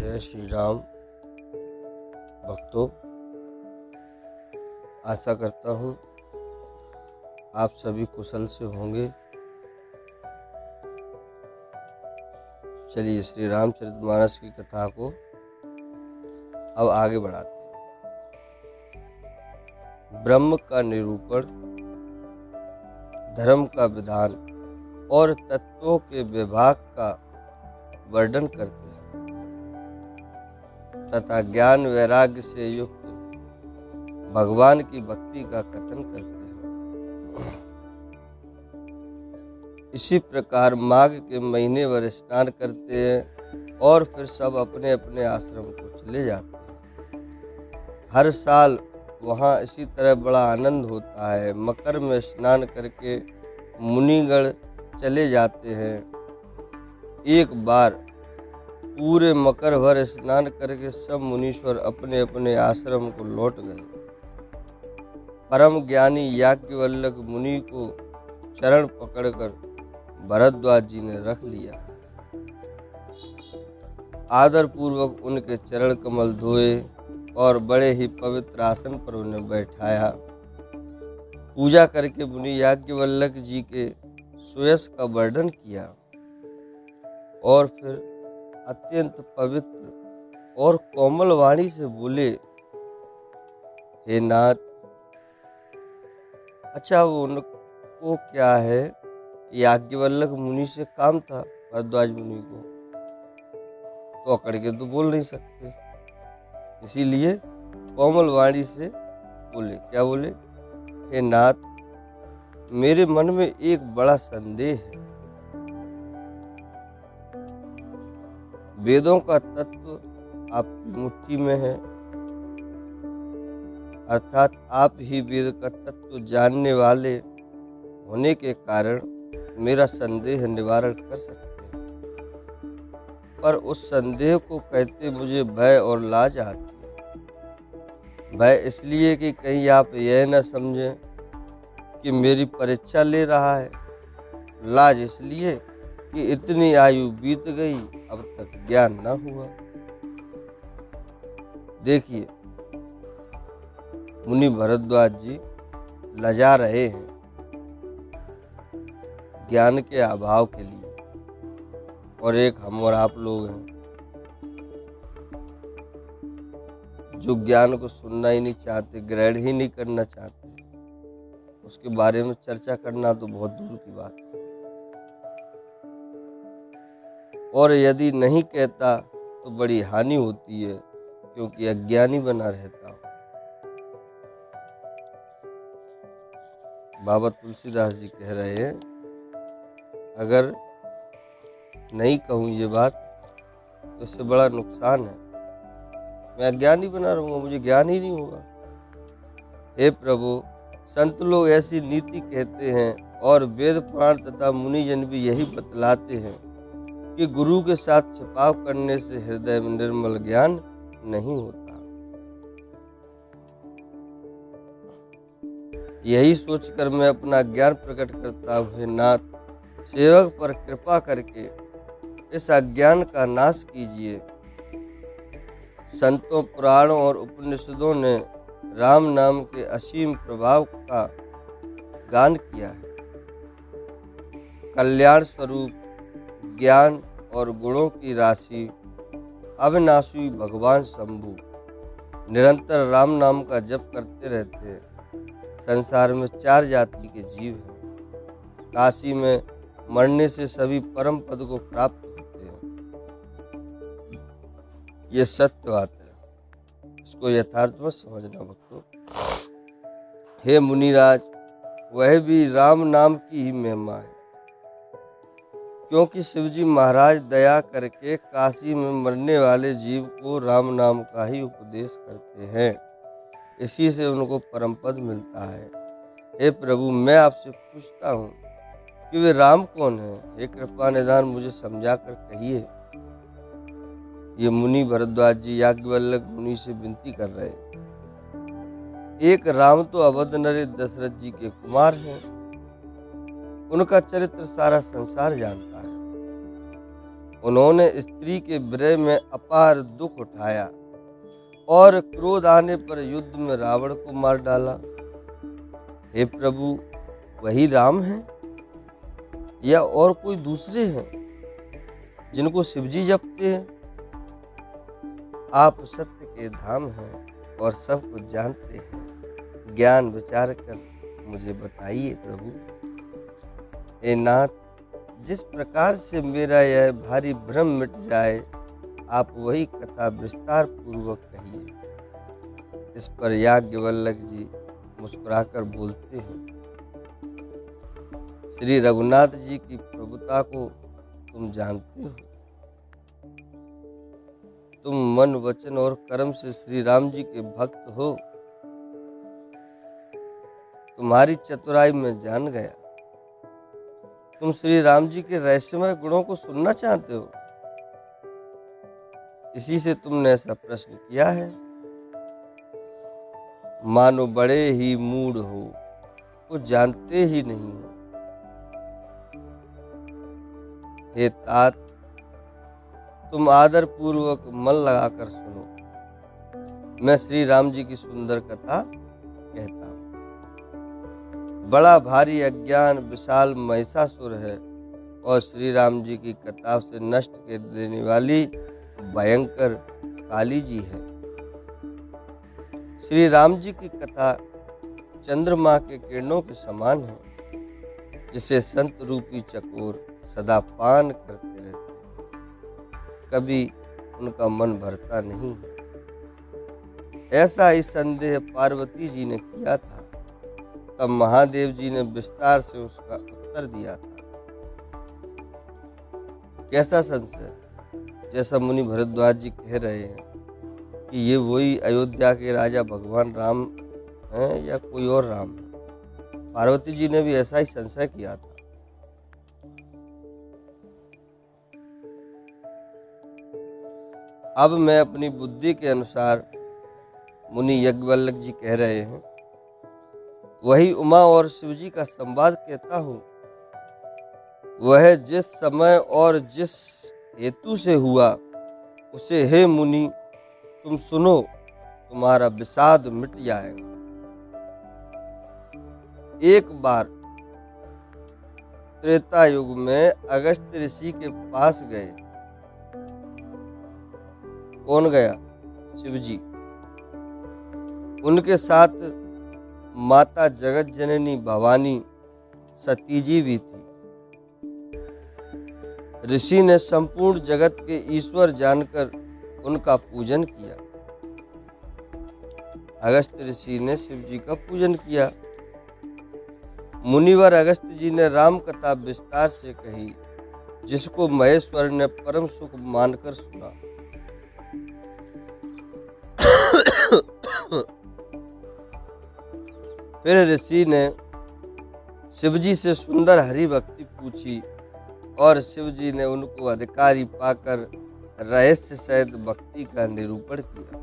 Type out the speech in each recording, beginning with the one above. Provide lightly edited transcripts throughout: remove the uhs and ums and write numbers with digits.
जय श्री राम भक्तों, आशा करता हूँ आप सभी कुशल से होंगे। चलिए श्री रामचरितमानस की कथा को अब आगे बढ़ाते हैं। ब्रह्म का निरूपण, धर्म का विधान और तत्वों के विभाग का वर्णन करते हैं तथा ज्ञान वैराग्य से युक्त भगवान की भक्ति का कथन करते हैं। इसी प्रकार माघ के महीने भर स्नान करते हैं और फिर सब अपने अपने आश्रम को चले जाते हैं। हर साल वहाँ इसी तरह बड़ा आनंद होता है। मकर में स्नान करके मुनिगण चले जाते हैं। एक बार पूरे मकर भर स्नान करके सब मुनीश्वर अपने अपने आश्रम को लौट गए। परम ज्ञानी याज्ञवल्क्य मुनि को चरण पकड़कर भरद्वाज जी ने रख लिया। आदर पूर्वक उनके चरण कमल धोए और बड़े ही पवित्र आसन पर उन्हें बैठाया। पूजा करके मुनि याज्ञवल्क्य जी के सुयश का वर्णन किया और फिर अत्यंत पवित्र और कोमल वाणी से बोले, हे नाथ, अच्छा वो उनको क्या है? याज्ञवल्क्य मुनि से काम था भरद्वाज मुनि को, तो अकड़ के तो बोल नहीं सकते, इसीलिए कोमल वाणी से बोले। क्या बोले? हे नाथ, मेरे मन में एक बड़ा संदेह है। वेदों का तत्व आपकी मुट्ठी में है, अर्थात आप ही वेद का तत्व जानने वाले होने के कारण मेरा संदेह निवारण कर सकते हैं। पर उस संदेह को कहते मुझे भय और लाज आती है। भय इसलिए कि कहीं आप यह न समझें कि मेरी परीक्षा ले रहा है। लाज इसलिए कि इतनी आयु बीत गई, अब तक ज्ञान न हुआ। देखिए, मुनि भरद्वाज जी लजा रहे हैं ज्ञान के अभाव के लिए, और एक हम और आप लोग हैं जो ज्ञान को सुनना ही नहीं चाहते, ग्रहण ही नहीं करना चाहते। उसके बारे में चर्चा करना तो बहुत दूर की बात है, और यदि नहीं कहता तो बड़ी हानि होती है, क्योंकि अज्ञानी बना रहता हूं। बाबा तुलसीदास जी कह रहे हैं, अगर नहीं कहूँ ये बात तो इससे बड़ा नुकसान है। मैं अज्ञानी बना रहूँगा, मुझे ज्ञान ही नहीं होगा। हे प्रभु, संत लोग ऐसी नीति कहते हैं और वेद पुराण तथा मुनिजन भी यही बतलाते हैं कि गुरु के साथ छिपाव करने से हृदय में निर्मल ज्ञान नहीं होता। यही सोचकर मैं अपना ज्ञान प्रकट करता हूँ। हे नाथ, सेवक पर कृपा करके इस अज्ञान का नाश कीजिए। संतों, पुराणों और उपनिषदों ने राम नाम के असीम प्रभाव का गान किया है। कल्याण स्वरूप ज्ञान और गुणों की राशि अविनाशी भगवान शंभु निरंतर राम नाम का जप करते रहते हैं। संसार में 4 जाति के जीव हैं। काशी में मरने से सभी परम पद को प्राप्त होते हैं। ये सत्य बात है, इसको यथार्थ मत समझना भक्तों। हे मुनिराज, वह भी राम नाम की ही महिमा है, क्योंकि शिवजी महाराज दया करके काशी में मरने वाले जीव को राम नाम का ही उपदेश करते हैं। इसी से उनको परम पद मिलता है। हे प्रभु, मैं आपसे पूछता हूँ कि वे राम कौन है? हे कृपा निधान, मुझे समझा कर कहिए। ये मुनि भरद्वाज जी याज्ञवल्क्य मुनि से विनती कर रहे हैं। एक राम तो अवध नरेश दशरथ जी के कुमार हैं। उनका चरित्र सारा संसार जानता है। उन्होंने स्त्री के विरह में अपार दुख उठाया और क्रोध आने पर युद्ध में रावण को मार डाला। हे प्रभु, वही राम हैं या और कोई दूसरे हैं जिनको शिवजी जपते हैं? आप सत्य के धाम हैं और सब कुछ जानते हैं। ज्ञान विचार कर मुझे बताइए प्रभु। हे नाथ, जिस प्रकार से मेरा यह भारी भ्रम मिट जाए, आप वही कथा विस्तार पूर्वक कहिए। इस पर याज्ञवल्क्य जी मुस्कुराकर बोलते हैं, श्री रघुनाथ जी की प्रभुता को तुम जानते हो। तुम मन, वचन और कर्म से श्री राम जी के भक्त हो। तुम्हारी चतुराई में जान गया। तुम श्री राम जी के रहस्यमय गुणों को सुनना चाहते हो, इसी से तुमने ऐसा प्रश्न किया है। मानो बड़े ही मूढ़ हो, कुछ जानते ही नहीं हो। हे तात, तुम आदर पूर्वक मन लगाकर सुनो। मैं श्री राम जी की सुंदर कथा कहता हूँ। बड़ा भारी अज्ञान विशाल महिषासुर है और श्री राम जी की कथा से नष्ट कर देने वाली भयंकर काली जी है। श्री राम जी की कथा चंद्रमा के किरणों के समान है, जिसे संत रूपी चकोर सदा पान करते रहते हैं, कभी उनका मन भरता नहीं है। ऐसा ही संदेह पार्वती जी ने किया था। तब महादेव जी ने विस्तार से उसका उत्तर दिया था। कैसा संशय, जैसा मुनि भरद्वाज जी कह रहे हैं कि ये वही अयोध्या के राजा भगवान राम हैं या कोई और राम है। पार्वती जी ने भी ऐसा ही संशय किया था। अब मैं अपनी बुद्धि के अनुसार, मुनि याज्ञवल्क्य जी कह रहे हैं, वही उमा और शिवजी का संवाद कहता हूँ। वह जिस समय और जिस हेतु से हुआ, उसे हे मुनि तुम सुनो, तुम्हारा विषाद मिट जाएगा। एक बार त्रेता युग में अगस्त ऋषि के पास गए। कौन गया? शिवजी। उनके साथ माता जगत जननी भवानी सती जी भी थी। ऋषि ने संपूर्ण जगत के ईश्वर जानकर उनका पूजन किया। अगस्त ऋषि ने शिव जी का पूजन किया। मुनिवर अगस्त जी ने राम कथा विस्तार से कही, जिसको महेश्वर ने परम सुख मानकर सुना। फिर ऋषि ने शिवजी से सुंदर हरि भक्ति पूछी और शिवजी ने उनको अधिकारी पाकर रहस्य सहित भक्ति का निरूपण किया।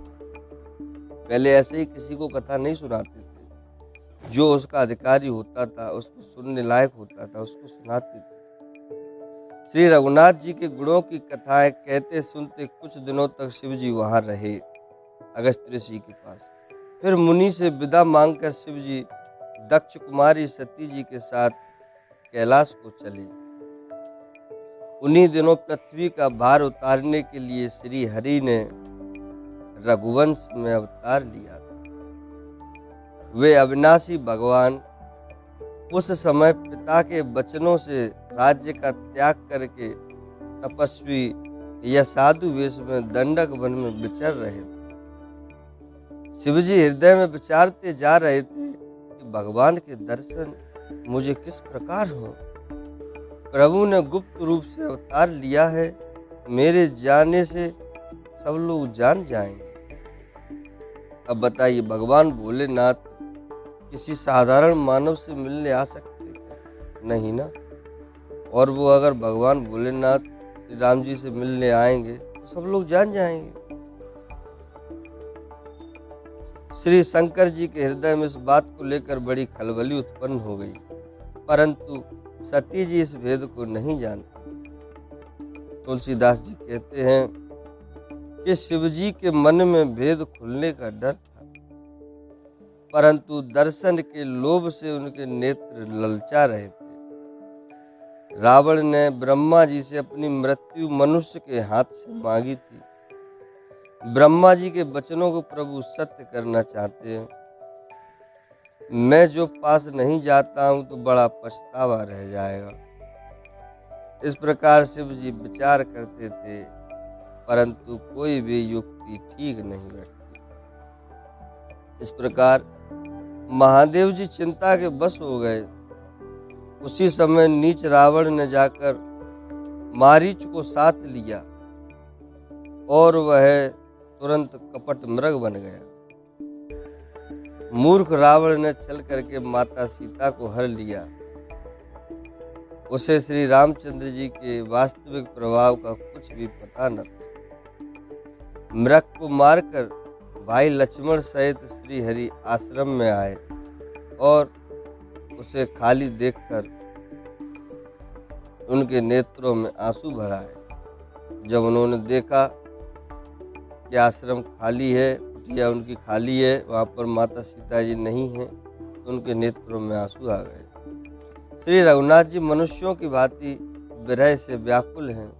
पहले ऐसे ही किसी को कथा नहीं सुनाते थे, जो उसका अधिकारी होता था, उसको सुनने लायक होता था, उसको सुनाते थे। श्री रघुनाथ जी के गुणों की कथाएं कहते सुनते कुछ दिनों तक शिवजी वहां रहे, अगस्त ऋषि के पास। फिर मुनि से विदा मांगकर शिवजी दक्ष कुमारी सती जी के साथ कैलाश को चले। उन्हीं दिनों पृथ्वी का भार उतारने के लिए श्री हरि ने रघुवंश में अवतार लिया था। वे अविनाशी भगवान उस समय पिता के वचनों से राज्य का त्याग करके तपस्वी या साधु वेश में दंडक वन में विचर रहे थे। शिवजी हृदय में विचारते जा रहे थे कि भगवान के दर्शन मुझे किस प्रकार हो। प्रभु ने गुप्त रूप से अवतार लिया है, मेरे जाने से सब लोग जान जाएंगे। अब बताइए, भगवान भोलेनाथ किसी साधारण मानव से मिलने आ सकते हैं? नहीं ना। और वो अगर भगवान भोलेनाथ श्री राम जी से मिलने आएंगे तो सब लोग जान जाएंगे। श्री शंकर जी के हृदय में इस बात को लेकर बड़ी खलबली उत्पन्न हो गई, परंतु सती जी इस भेद को नहीं जानती। तुलसीदास जी कहते हैं कि शिव जी के मन में भेद खुलने का डर था, परंतु दर्शन के लोभ से उनके नेत्र ललचा रहे थे। रावण ने ब्रह्मा जी से अपनी मृत्यु मनुष्य के हाथ से मांगी थी। ब्रह्मा जी के वचनों को प्रभु सत्य करना चाहते हैं। मैं जो पास नहीं जाता हूं तो बड़ा पछतावा रह जाएगा। इस प्रकार शिव जी विचार करते थे, परंतु कोई भी युक्ति ठीक नहीं बैठती। इस प्रकार महादेव जी चिंता के बस हो गए। उसी समय नीच रावण ने जाकर मारीच को साथ लिया और वह तुरंत कपट मृग बन गया। मूर्ख रावण ने छल करके माता सीता को हर लिया। उसे श्री रामचंद्र जी के वास्तविक प्रभाव का कुछ भी पता न था। मृग को मारकर भाई लक्ष्मण सहित श्री हरि आश्रम में आए और उसे खाली देखकर उनके नेत्रों में आंसू भर आए। जब उन्होंने देखा कि आश्रम खाली है, कुटिया उनकी खाली है, वहाँ पर माता सीता जी नहीं हैं, तो उनके नेत्रों में आंसू आ गए। श्री रघुनाथ जी मनुष्यों की भांति विरह से व्याकुल हैं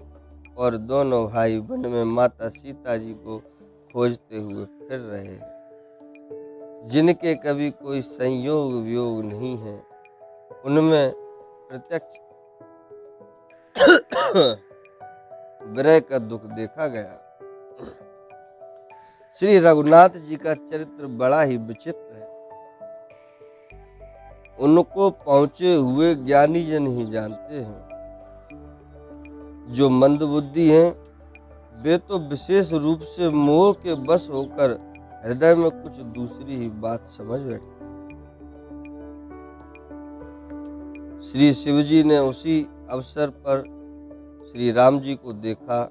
और दोनों भाई वन में माता सीता जी को खोजते हुए फिर रहे हैं। जिनके कभी कोई संयोग वियोग नहीं है, उनमें प्रत्यक्ष विरह का दुख देखा गया। श्री रघुनाथ जी का चरित्र बड़ा ही विचित्र है। उनको पहुंचे हुए ज्ञानी जन ही जानते हैं। जो मंदबुद्धि हैं, वे तो विशेष रूप से मोह के वश होकर हृदय में कुछ दूसरी ही बात समझ बैठते। श्री शिव जी ने उसी अवसर पर श्री राम जी को देखा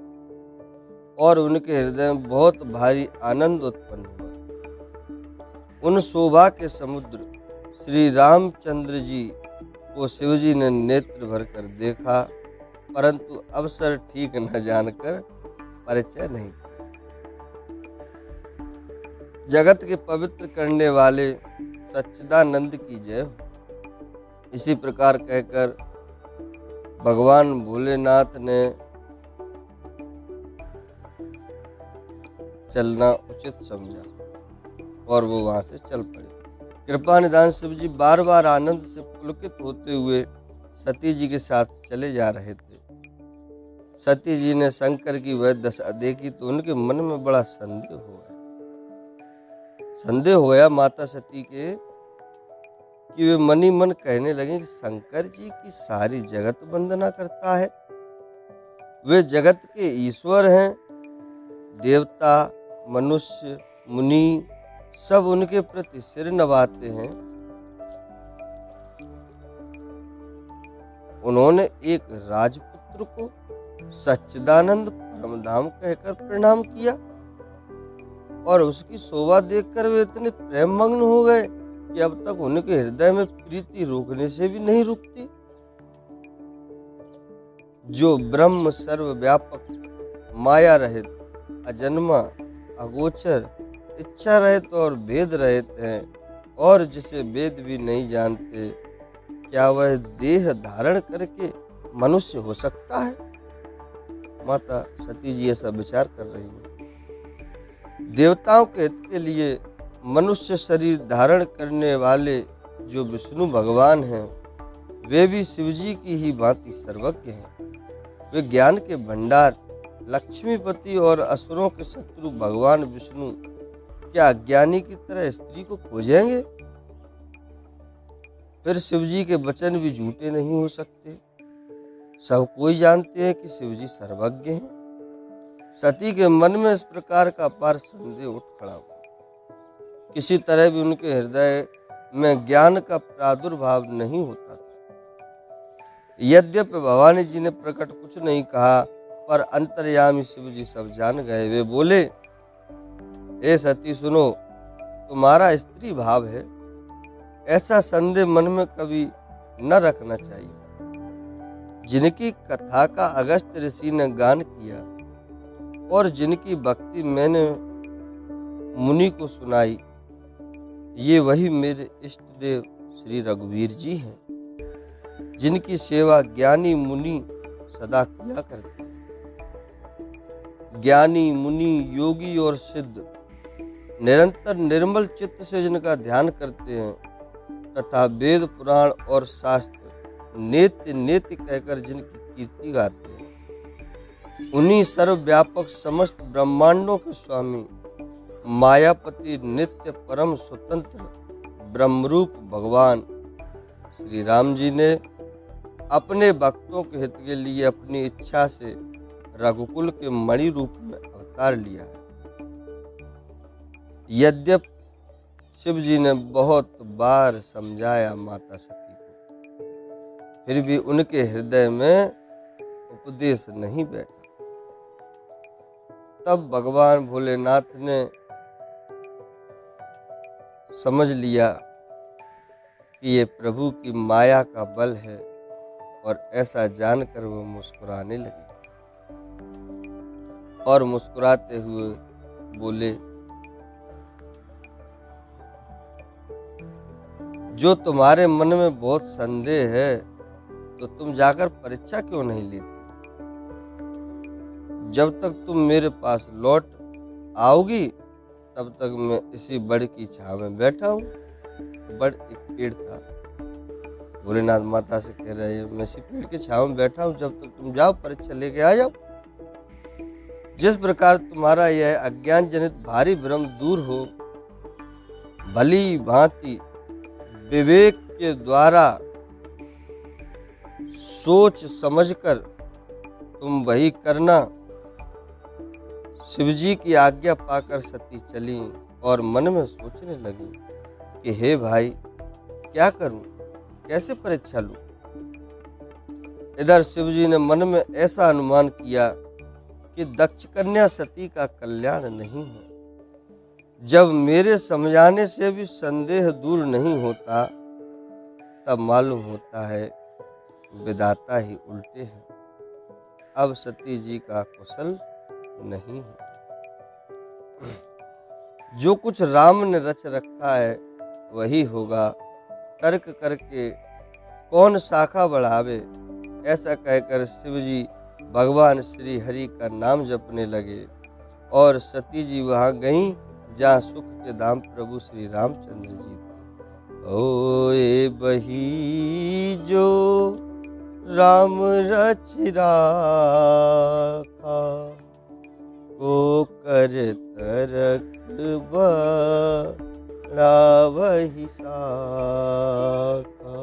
और उनके हृदय में बहुत भारी आनंद उत्पन्न हुआ। उन शोभा के समुद्र श्री रामचंद्र जी को शिव जी ने नेत्र भरकर देखा, परंतु अवसर ठीक न जानकर परिचय नहीं किया। जगत के पवित्र करने वाले सच्चिदानंद की जय हो। इसी प्रकार कहकर भगवान भोलेनाथ ने चलना उचित समझा और वो वहां से चल पड़े। कृपा निधान शिव जी बार बार आनंद से पुलकित होते हुए सती जी के साथ चले जा रहे थे। सती जी ने शंकर की वह दशा देखी तो उनके मन में बड़ा संदेह हो गया माता सती के, कि वे मनी मन कहने लगे कि शंकर जी की सारी जगत वंदना करता है। वे जगत के ईश्वर हैं। देवता, मनुष्य, मुनि सब उनके प्रति सिर नवाते हैं। उन्होंने एक राजपुत्र को सच्चिदानंद परमधाम कहकर प्रणाम किया और उसकी शोभा देखकर वे इतने प्रेम मग्न हो गए कि अब तक उनके हृदय में प्रीति रोकने से भी नहीं रुकती। जो ब्रह्म सर्वव्यापक, माया रहित, अजन्मा, अगोचर, इच्छा रहित और भेद रहित हैं और जिसे वेद भी नहीं जानते, क्या वह देह धारण करके मनुष्य हो सकता है? माता सती जी ऐसा विचार कर रही है। देवताओं के हित के लिए मनुष्य शरीर धारण करने वाले जो विष्णु भगवान हैं, वे भी शिव जी की ही भांति सर्वज्ञ हैं। वे ज्ञान के भंडार, लक्ष्मीपति और असुरों के शत्रु भगवान विष्णु क्या अज्ञानी की तरह स्त्री को खोजेंगे? फिर शिव जी के वचन भी झूठे नहीं हो सकते। सब कोई जानते हैं कि शिव जी सर्वज्ञ हैं। सती के मन में इस प्रकार का अपार संदेह उठ खड़ा हुआ। किसी तरह भी उनके हृदय में ज्ञान का प्रादुर्भाव नहीं होता था। यद्यपि भवानी जी ने प्रकट कुछ नहीं कहा, पर अंतर्यामी शिव जी सब जान गए। वे बोले, हे सती सुनो, तुम्हारा स्त्री भाव है, ऐसा संदेह मन में कभी न रखना चाहिए। जिनकी कथा का अगस्त ऋषि ने गान किया और जिनकी भक्ति मैंने मुनि को सुनाई, ये वही मेरे इष्ट देव श्री रघुवीर जी हैं, जिनकी सेवा ज्ञानी मुनि सदा किया करते हैं। ज्ञानी मुनि योगी और सिद्ध निरंतर निर्मल चित्त से जिनका ध्यान करते हैं तथा वेद पुराण और शास्त्र नेत्य नेत्य कहकर जिनकी कीर्ति गाते हैं, उन्हीं सर्वव्यापक समस्त ब्रह्मांडों के स्वामी मायापति नित्य परम स्वतंत्र ब्रह्मरूप भगवान श्री राम जी ने अपने भक्तों के हित के लिए अपनी इच्छा से रघुकुल के मणि रूप में अवतार लिया है। यद्यपि शिव जी ने बहुत बार समझाया माता सती को, फिर भी उनके हृदय में उपदेश नहीं बैठा। तब भगवान भोलेनाथ ने समझ लिया कि ये प्रभु की माया का बल है और ऐसा जानकर वो मुस्कुराने लगे और मुस्कुराते हुए बोले, जो तुम्हारे मन में बहुत संदेह है तो तुम जाकर परीक्षा क्यों नहीं लेते? जब तक तुम मेरे पास लौट आओगी तब तक मैं इसी बड़ की छांव में बैठा हूँ। बड़ एक पेड़ था। भोलेनाथ माता से कह रहे हैं, मैं इसी पेड़ की छांव में बैठा हूँ, जब तक तुम जाओ परीक्षा लेके आ जाओ। जिस प्रकार तुम्हारा यह अज्ञान जनित भारी भ्रम दूर हो, भली भांति विवेक के द्वारा सोच समझकर तुम वही करना। शिवजी की आज्ञा पाकर सती चली और मन में सोचने लगी कि हे भाई, क्या करूं, कैसे परीक्षा लूं। इधर शिवजी ने मन में ऐसा अनुमान किया कि दक्ष कन्या सती का कल्याण नहीं है। जब मेरे समझाने से भी संदेह दूर नहीं होता, तब मालूम होता है विधाता ही उल्टे हैं। अब सती जी का कुशल नहीं है। जो कुछ राम ने रच रखा है वही होगा। तर्क करके कौन शाखा बढ़ावे, ऐसा कहकर शिवजी भगवान श्री हरि का नाम जपने लगे और सती जी वहां गईं जहाँ सुख के धाम प्रभु श्री रामचंद्र जी थे। ओए बही जो राम रच राखा, को कर तरक बड़ा वही साखा।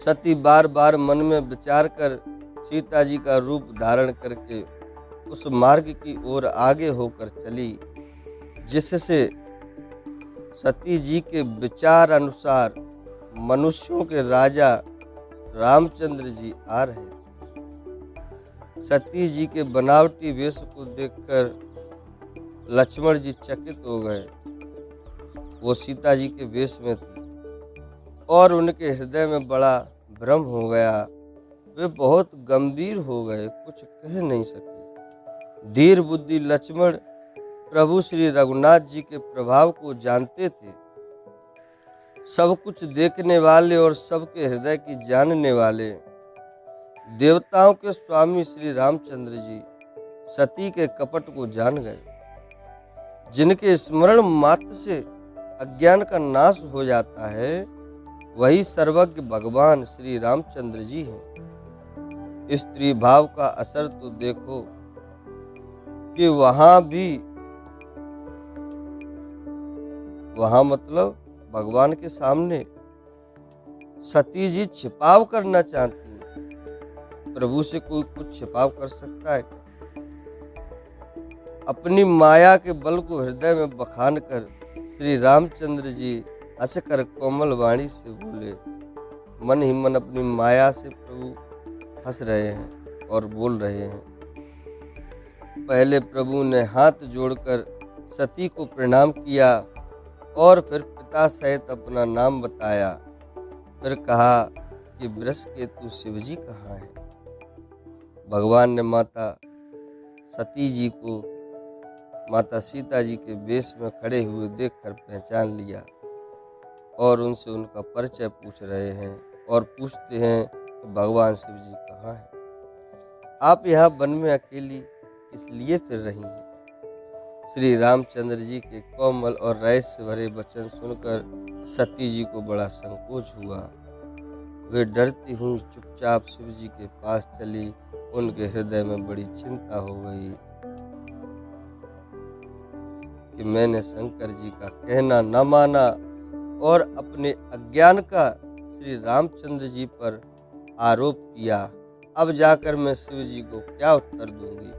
सती बार बार मन में विचार कर सीता जी का रूप धारण करके उस मार्ग की ओर आगे होकर चली जिससे सती जी के विचार अनुसार मनुष्यों के राजा रामचंद्र जी आ रहे थे। सती जी के बनावटी वेश को देखकर लक्ष्मण जी चकित हो गए। वो सीता जी के वेश में थी और उनके हृदय में बड़ा भ्रम हो गया। वे बहुत गंभीर हो गए, कुछ कह नहीं सके। धीर बुद्धि लक्ष्मण प्रभु श्री रघुनाथ जी के प्रभाव को जानते थे। सब कुछ देखने वाले और सबके हृदय की जानने वाले देवताओं के स्वामी श्री रामचंद्र जी सती के कपट को जान गए। जिनके स्मरण मात्र से अज्ञान का नाश हो जाता है, वही सर्वज्ञ भगवान श्री रामचंद्र जी हैं। स्त्री भाव का असर तो देखो कि वहां मतलब भगवान के सामने सती जी छिपाव करना चाहती हैं। प्रभु से कोई कुछ छिपाव कर सकता है? अपनी माया के बल को हृदय में बखान कर श्री रामचंद्र जी हंसकर कोमल वाणी से बोले। मन ही मन अपनी माया से प्रभु हंस रहे हैं और बोल रहे हैं। पहले प्रभु ने हाथ जोड़कर सती को प्रणाम किया और फिर पिता सहित अपना नाम बताया। फिर कहा कि वृषकेतु शिवजी कहाँ हैं। भगवान ने माता सती जी को माता सीता जी के वेश में खड़े हुए देखकर पहचान लिया और उनसे उनका परिचय पूछ रहे हैं और पूछते हैं कि भगवान शिव जी कहाँ हैं। आप यहाँ वन में अकेली इसलिए फिर रही हैं। श्री रामचंद्र जी के कोमल और रहस्य भरे वचन सुनकर सती जी को बड़ा संकोच हुआ। वे डरती हुई चुपचाप शिव जी के पास चली। उनके हृदय में बड़ी चिंता हो गई कि मैंने शंकर जी का कहना न माना और अपने अज्ञान का श्री रामचंद्र जी पर आरोप किया। अब जाकर मैं शिव जी को क्या उत्तर दूंगी।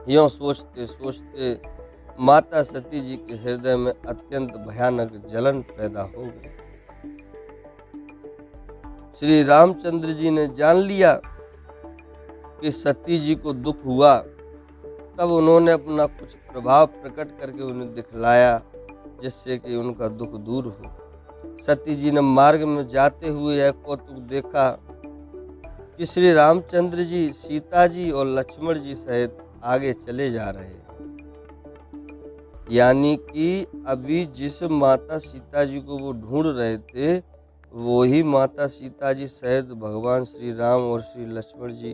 यूं सोचते सोचते माता सती जी के हृदय में अत्यंत भयानक जलन पैदा हो गई। श्री रामचंद्र जी ने जान लिया कि सती जी को दुख हुआ। तब उन्होंने अपना कुछ प्रभाव प्रकट करके उन्हें दिखलाया जिससे कि उनका दुख दूर हो। सती जी ने मार्ग में जाते हुए यह कौतुक देखा कि श्री रामचंद्र जी, सीता जी और लक्ष्मण जी सहित आगे चले जा रहे हैं। यानी कि अभी जिस माता सीता जी को वो ढूंढ रहे थे वो ही माता सीता जी सहित भगवान श्री राम और श्री लक्ष्मण जी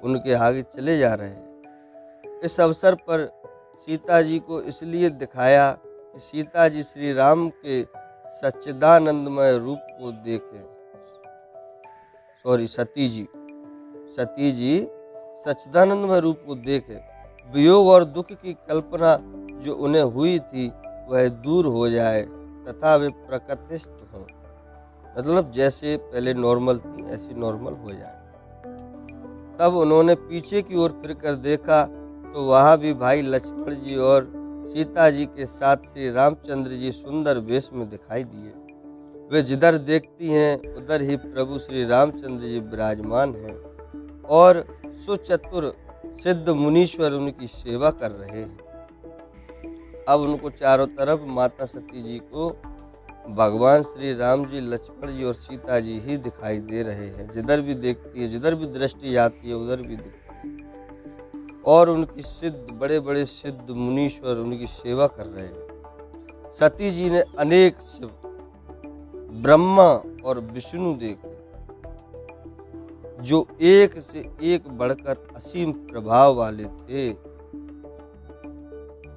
उनके आगे चले जा रहे हैं। इस अवसर पर सीता जी को इसलिए दिखाया कि सीता जी श्री राम के सच्चिदानंदमय रूप को देखें। सती जी सच्चिदानंदमय रूप को देखें। वियोग और दुख की कल्पना जो उन्हें हुई थी वह दूर हो जाए तथा वे प्रकृतिस्थ हों, मतलब जैसे पहले नॉर्मल थी ऐसी नॉर्मल हो जाए। तब उन्होंने पीछे की ओर फिरकर देखा तो वहां भी भाई लक्ष्मण जी और सीता जी के साथ श्री रामचंद्र जी सुंदर वेश में दिखाई दिए। वे जिधर देखती हैं उधर ही प्रभु श्री रामचंद्र जी विराजमान हैं और सुचतुर सिद्ध मुनीश्वर उनकी सेवा कर रहे हैं। अब उनको चारों तरफ माता सती जी को भगवान श्री राम जी, लक्ष्मण जी और सीता जी ही दिखाई दे रहे हैं। जिधर भी देखती है, जिधर भी दृष्टि जाती है उधर भी दिखती है और उनकी सिद्ध बड़े बड़े सिद्ध मुनीश्वर उनकी सेवा कर रहे हैं। सती जी ने अनेक शिव, ब्रह्मा और विष्णु देखे जो एक से एक बढ़कर असीम प्रभाव वाले थे।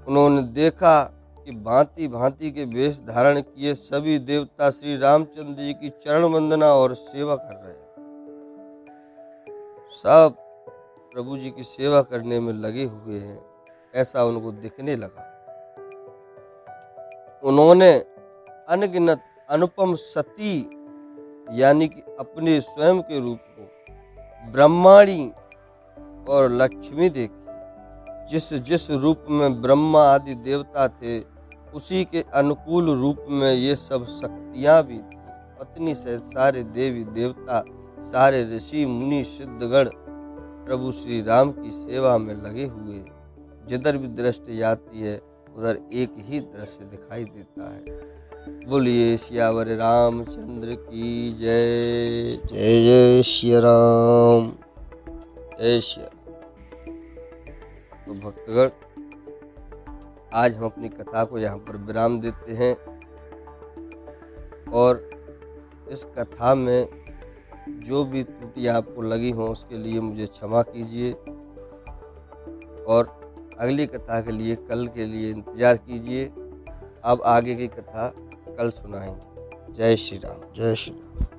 उन्होंने देखा कि भांति भांति के वेश धारण किए सभी देवता श्री रामचंद्र जी की चरण वंदना और सेवा कर रहे हैं। सब प्रभु जी की सेवा करने में लगे हुए हैं, ऐसा उनको दिखने लगा। उन्होंने अनगिनत अनुपम सती यानी कि अपने स्वयं के रूप को ब्रह्माणी और लक्ष्मी देखी। जिस जिस रूप में ब्रह्मा आदि देवता थे उसी के अनुकूल रूप में ये सब शक्तियां भी थी। पत्नी सहित सारे देवी देवता, सारे ऋषि मुनि सिद्धगण प्रभु श्री राम की सेवा में लगे हुए। जिधर भी दृष्टि जाती है उधर एक ही दृश्य दिखाई देता है। बोलिए सियावर रामचंद्र की जय। जय जय श्री राम, जय श्री राम। तो भक्तगण, आज हम अपनी कथा को यहाँ पर विराम देते हैं और इस कथा में जो भी त्रुटियाँ आपको लगी हों उसके लिए मुझे क्षमा कीजिए और अगली कथा के लिए कल के लिए इंतज़ार कीजिए। अब आगे की कथा कल सुनाएंगे। जय श्री राम, जय श्री राम।